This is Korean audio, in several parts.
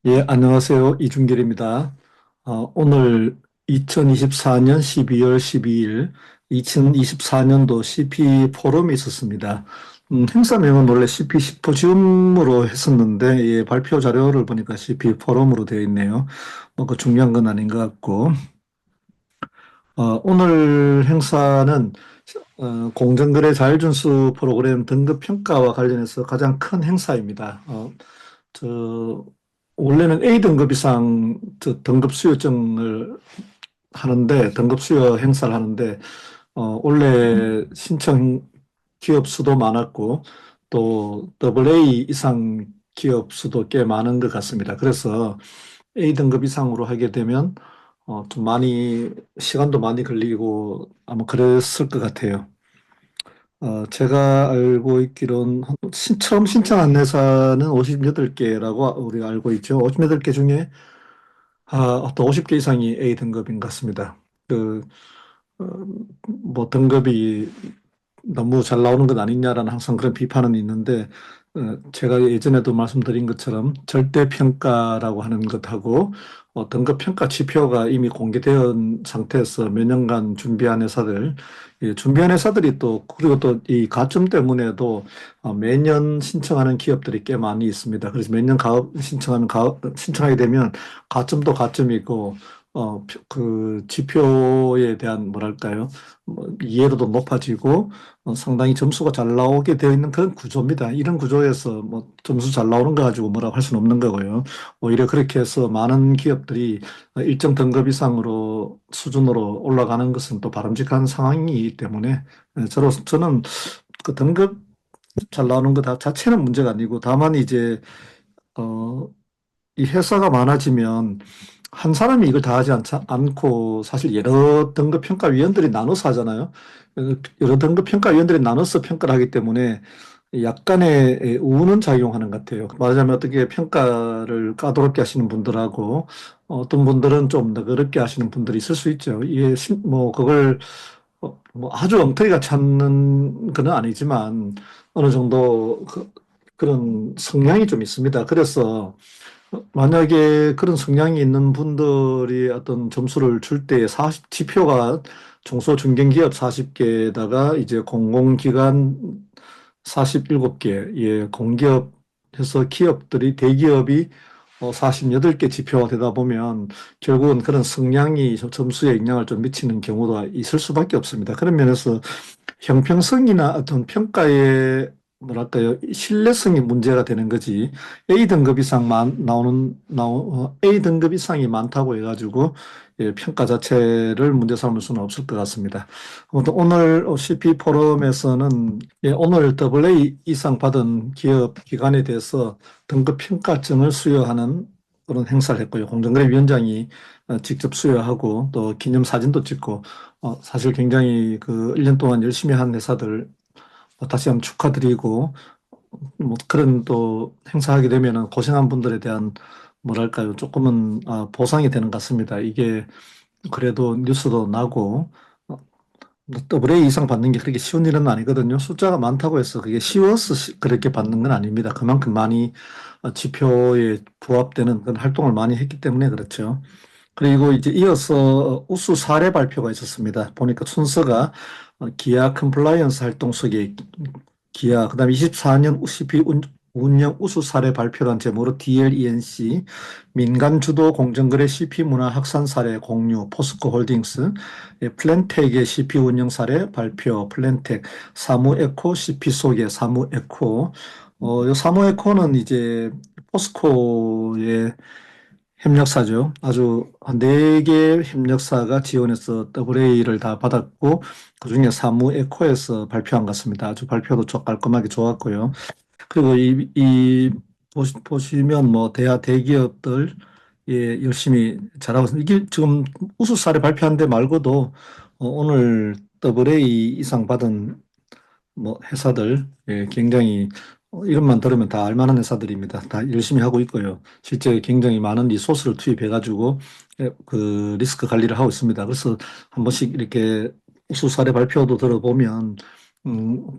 예, 안녕하세요. 이준결입니다. 오늘 2024년 12월 12일 2024년도 CP 포럼이 있었습니다. 행사명은 원래 CP 시포지움으로 했었는데 예, 발표 자료를 보니까 CP 포럼으로 되어 있네요. 그 중요한 건 아닌 것 같고 오늘 행사는 공정거래 자율준수 프로그램 등급 평가와 관련해서 가장 큰 행사입니다. 저 원래는 A등급 이상 등급 수여증을 하는데 등급 수여 행사를 하는데 원래 신청 기업 수도 많았고 또 AA 이상 기업 수도 꽤 많은 것 같습니다. 그래서 A등급 이상으로 하게 되면 좀 많이 시간도 많이 걸리고 아마 그랬을 것 같아요. 제가 알고 있기로는 처음 신청한 회사는 58개라고 우리가 알고 있죠. 58개 중에 어떤 50개 이상이 A 등급인 것 같습니다. 그, 어, 뭐 등급이 너무 잘 나오는 것 아니냐라는 항상 그런 비판은 있는데, 제가 예전에도 말씀드린 것처럼 절대 평가라고 하는 것하고 등급 평가 지표가 이미 공개된 상태에서 몇 년간 준비한 회사들, 이 준비한 회사들이 또 그리고 또 이 가점 때문에도 매년 신청하는 기업들이 꽤 많이 있습니다. 그래서 매년 신청하게 되면 가점도 가점이고 그 지표에 대한 뭐랄까요? 뭐 이해도도 높아지고 상당히 점수가 잘 나오게 되어 있는 그런 구조입니다. 이런 구조에서 뭐 점수 잘 나오는 거 가지고 뭐라고 할 수는 없는 거고요. 오히려 그렇게 해서 많은 기업들이 일정 등급 이상으로 수준으로 올라가는 것은 또 바람직한 상황이기 때문에 저는 그 등급 잘 나오는 것 자체는 문제가 아니고 다만 이제 어, 이 회사가 많아지면 한 사람이 이걸 다 하지 않고 사실 여러 등급 평가위원들이 나눠서 하잖아요. 여러 등급 평가위원들이 나눠서 평가를 하기 때문에 약간의 우는 작용하는 것 같아요. 말하자면 어떻게 평가를 까다롭게 하시는 분들하고 어떤 분들은 좀 너그럽게 하시는 분들이 있을 수 있죠. 이게 뭐 그걸 뭐 아주 엉터리가 찾는 건 아니지만 어느 정도 그런 성향이 좀 있습니다. 그래서 만약에 그런 성향이 있는 분들이 어떤 점수를 줄 때 지표가 중소중견기업 40개에다가 이제 공공기관 47개, 예, 공기업에서 기업들이 대기업이 48개 지표가 되다 보면 결국은 그런 성향이 점수에 영향을 좀 미치는 경우가 있을 수밖에 없습니다. 그런 면에서 형평성이나 어떤 평가의 뭐랄까요, 신뢰성이 문제가 되는 거지. A등급 이상 A등급 이상이 많다고 해가지고 예, 평가 자체를 문제 삼을 수는 없을 것 같습니다. 아무튼 오늘 CP 포럼에서는 예, 오늘 AA 이상 받은 기업 기관에 대해서 등급 평가증을 수여하는 그런 행사를 했고요. 공정거래위원장이 직접 수여하고 또 기념 사진도 찍고 사실 굉장히 그 1년 동안 열심히 한 회사들 다시 한번 축하드리고 뭐 그런 또 행사하게 되면은 고생한 분들에 대한 뭐랄까요 조금은 보상이 되는 것 같습니다. 이게 그래도 뉴스도 나고 더블 A 이상 받는 게 그렇게 쉬운 일은 아니거든요. 숫자가 많다고 해서 그게 쉬워서 그렇게 받는 건 아닙니다. 그만큼 많이 지표에 부합되는 그런 활동을 많이 했기 때문에 그렇죠. 그리고 이제 이어서 우수 사례 발표가 있었습니다. 보니까 순서가 기아 컴플라이언스 활동 속에 기아, 그다음에 24년 CP 운영 우수 사례 발표란 제목으로 DLENC, 민간 주도 공정거래 CP 문화 확산 사례 공유, 포스코 홀딩스, 플랜텍의 CP 운영 사례 발표, 플랜텍, 사무에코 CP 소개, 사무에코. 요 사무에코는 이제 포스코의 협력사죠. 아주 한 네 개 협력사가 지원해서 AA를 다 받았고, 그중에 사무에코에서 발표한 것 같습니다. 아주 발표도 깔끔하게 좋았고요. 그리고 보시면 뭐 대기업들 예, 열심히 잘하고 있습니다. 이게 지금 우수 사례 발표한 데 말고도 오늘 AA 이상 받은 뭐 회사들 예, 굉장히 이름만 들으면 다 알만한 회사들입니다. 다 열심히 하고 있고요. 실제 굉장히 많은 리소스를 투입해 가지고 그 리스크 관리를 하고 있습니다. 그래서 한 번씩 이렇게 우수 사례 발표도 들어보면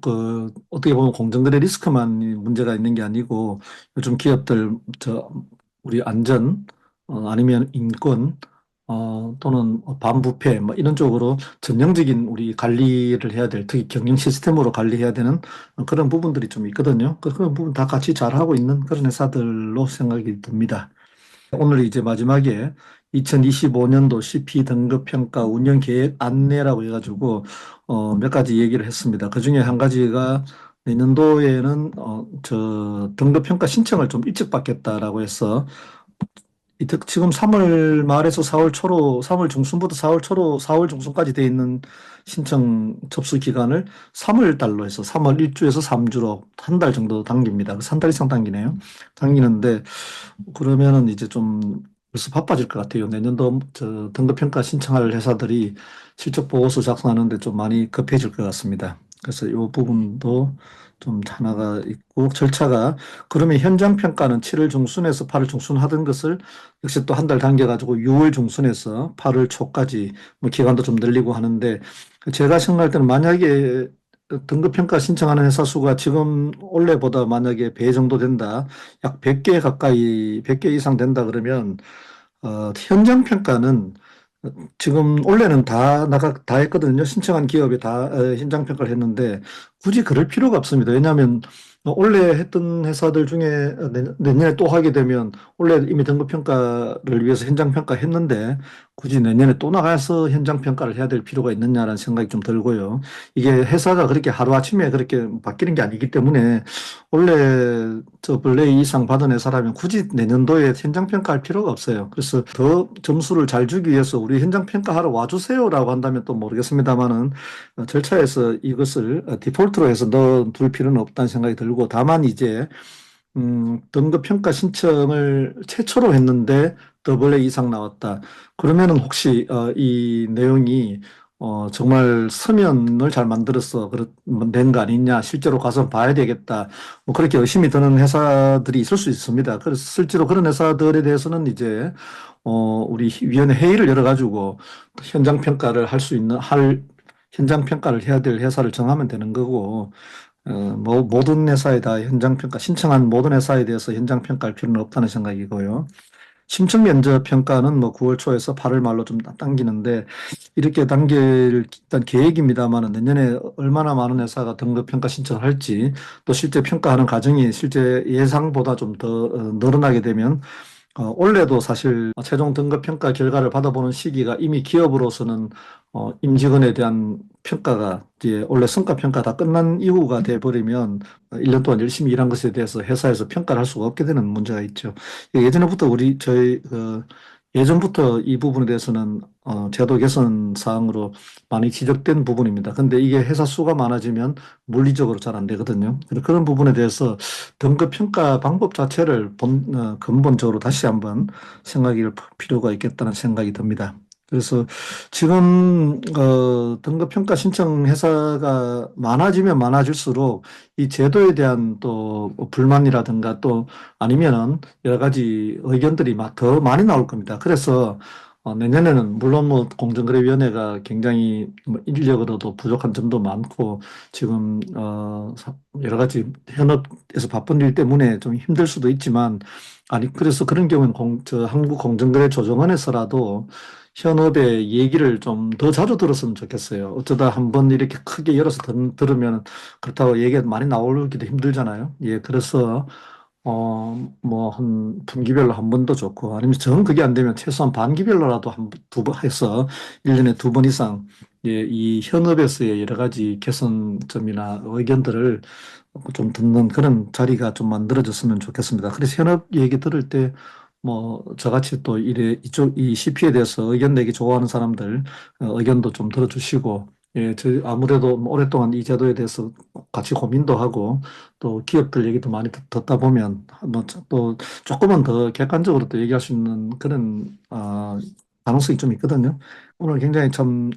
그 어떻게 보면 공정거래 리스크만 문제가 있는 게 아니고 요즘 기업들 저 우리 안전, 아니면 인권, 또는 반부패, 뭐 이런 쪽으로 전형적인 우리 관리를 해야 될, 특히 경영 시스템으로 관리해야 되는 그런 부분들이 좀 있거든요. 그런 부분 다 같이 잘하고 있는 그런 회사들로 생각이 듭니다. 오늘 이제 마지막에 2025년도 CP 등급 평가 운영 계획 안내라고 해가지고 몇 가지 얘기를 했습니다. 그 중에 한 가지가 내년도에는 저 등급 평가 신청을 좀 일찍 받겠다라고 해서 지금 3월 말에서 4월 초로, 3월 중순부터 4월 초로, 4월 중순까지 돼 있는 신청 접수 기간을 3월 달로 해서 3월 1주에서 3주로 한 달 정도 당깁니다. 그래서 한 달 이상 당기네요. 당기는데 그러면은 이제 좀 벌써 바빠질 것 같아요. 내년도 저 등급평가 신청할 회사들이 실적 보고서 작성하는데 좀 많이 급해질 것 같습니다. 그래서 이 부분도 좀 하나가 있고 절차가 그러면 현장 평가는 7월 중순에서 8월 중순 하던 것을 역시 또 한 달 당겨가지고 6월 중순에서 8월 초까지 뭐 기간도 좀 늘리고 하는데 제가 생각할 때는 만약에 등급평가 신청하는 회사 수가 지금 올해보다 만약에 배 정도 된다. 약 100개 가까이, 100개 이상 된다 그러면, 현장 평가는 지금 원래는 다 했거든요. 신청한 기업이 다 현장 평가를 했는데 굳이 그럴 필요가 없습니다. 왜냐하면 원래 했던 회사들 중에 내년에 또 하게 되면 원래 이미 등급 평가를 위해서 현장 평가 했는데 굳이 내년에 또 나가서 현장 평가를 해야 될 필요가 있느냐라는 생각이 좀 들고요. 이게 회사가 그렇게 하루아침에 그렇게 바뀌는 게 아니기 때문에 원래 저 블레 이상 받은 회사라면 굳이 내년도에 현장 평가할 필요가 없어요. 그래서 더 점수를 잘 주기 위해서 우리 현장 평가하러 와주세요라고 한다면 또 모르겠습니다만은 절차에서 이것을 디폴트로 해서 넣어둘 필요는 없다는 생각이 들고 다만 이제 등급 평가 신청을 최초로 했는데 더블 A 이상 나왔다. 그러면은 혹시 이 내용이 정말 서면을 잘 만들어서 낸 거 아니냐, 실제로 가서 봐야 되겠다. 뭐 그렇게 의심이 드는 회사들이 있을 수 있습니다. 그래서 실제로 그런 회사들에 대해서는 이제 우리 위원회 회의를 열어가지고 현장 평가를 할 수 있는 현장 평가를 해야 될 회사를 정하면 되는 거고. 뭐 모든 회사에 다 현장 평가 신청한 모든 회사에 대해서 현장 평가할 필요는 없다는 생각이고요. 심층 면접 평가는 뭐 9월 초에서 8월 말로 좀 당기는데 이렇게 당길 일단 계획입니다만은 내년에 얼마나 많은 회사가 등급 평가 신청을 할지 또 실제 평가하는 과정이 실제 예상보다 좀 더 늘어나게 되면 올해도 사실 최종 등급 평가 결과를 받아보는 시기가 이미 기업으로서는 임직원에 대한 평가가 이제 원래 성과 평가 다 끝난 이후가 돼버리면 1년 동안 열심히 일한 것에 대해서 회사에서 평가를 할 수가 없게 되는 문제가 있죠. 예전부터 저희 예전부터 이 부분에 대해서는 제도 개선 사항으로 많이 지적된 부분입니다. 근데 이게 회사 수가 많아지면 물리적으로 잘 안 되거든요. 그런 부분에 대해서 등급 평가 방법 자체를 근본적으로 다시 한번 생각할 필요가 있겠다는 생각이 듭니다. 그래서 지금 등급 평가 신청 회사가 많아지면 많아질수록 이 제도에 대한 또 불만이라든가 또 아니면은 여러 가지 의견들이 더 많이 나올 겁니다. 그래서 내년에는 물론 뭐 공정거래위원회가 굉장히 뭐 인력으로도 부족한 점도 많고 지금 여러 가지 현업에서 바쁜 일 때문에 좀 힘들 수도 있지만 아니 그래서 그런 경우는 저 한국공정거래조정원에서라도 현업의 얘기를 좀 더 자주 들었으면 좋겠어요. 어쩌다 한번 이렇게 크게 열어서 들으면 그렇다고 얘기가 많이 나오기도 힘들잖아요. 예, 그래서 뭐, 분기별로 한 번도 좋고, 아니면 정 그게 안 되면 최소한 반기별로라도 두 번 해서 1년에 2번 이상, 예, 이 현업에서의 여러 가지 개선점이나 의견들을 좀 듣는 그런 자리가 좀 만들어졌으면 좋겠습니다. 그래서 현업 얘기 들을 때, 뭐, 저같이 또 이 CP에 대해서 의견 내기 좋아하는 사람들, 의견도 좀 들어주시고, 예, 아무래도 뭐 오랫동안 이 제도에 대해서 같이 고민도 하고, 또 기업들 얘기도 많이 듣다 보면 뭐또 조금은 더 객관적으로 또 얘기할 수 있는 그런 가능성이 좀 있거든요. 오늘 굉장히 참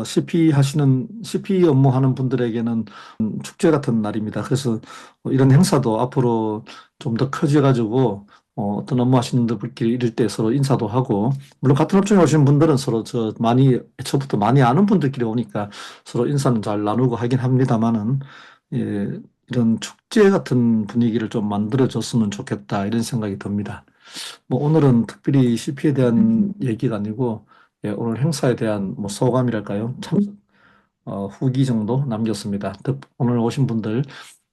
CP 업무하는 분들에게는 축제 같은 날입니다. 그래서 이런 행사도 앞으로 좀 더 커져가지고 어떤 업무 하시는 분들끼리 이럴 때 서로 인사도 하고 물론 같은 업종에 오시는 분들은 서로 애초부터 많이 아는 분들끼리 오니까 서로 인사는 잘 나누고 하긴 합니다만은 예, 이런 축제 같은 분위기를 좀 만들어줬으면 좋겠다, 이런 생각이 듭니다. 뭐 오늘은 특별히 CP에 대한 얘기가 아니고, 예, 오늘 행사에 대한 뭐 소감이랄까요? 참, 후기 정도 남겼습니다. 오늘 오신 분들,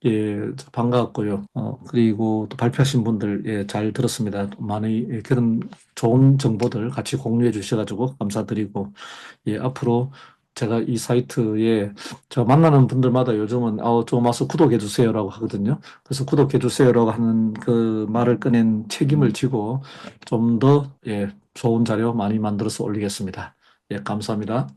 예, 반가웠고요. 그리고 또 발표하신 분들, 예, 잘 들었습니다. 많이, 예, 그런 좋은 정보들 같이 공유해 주셔가지고 감사드리고, 예, 앞으로 제가 이 사이트에 저 만나는 분들마다 요즘은 좀 와서 구독해 주세요라고 하거든요. 그래서 구독해 주세요라고 하는 그 말을 꺼낸 책임을 지고 좀 더, 예, 좋은 자료 많이 만들어서 올리겠습니다. 예, 감사합니다.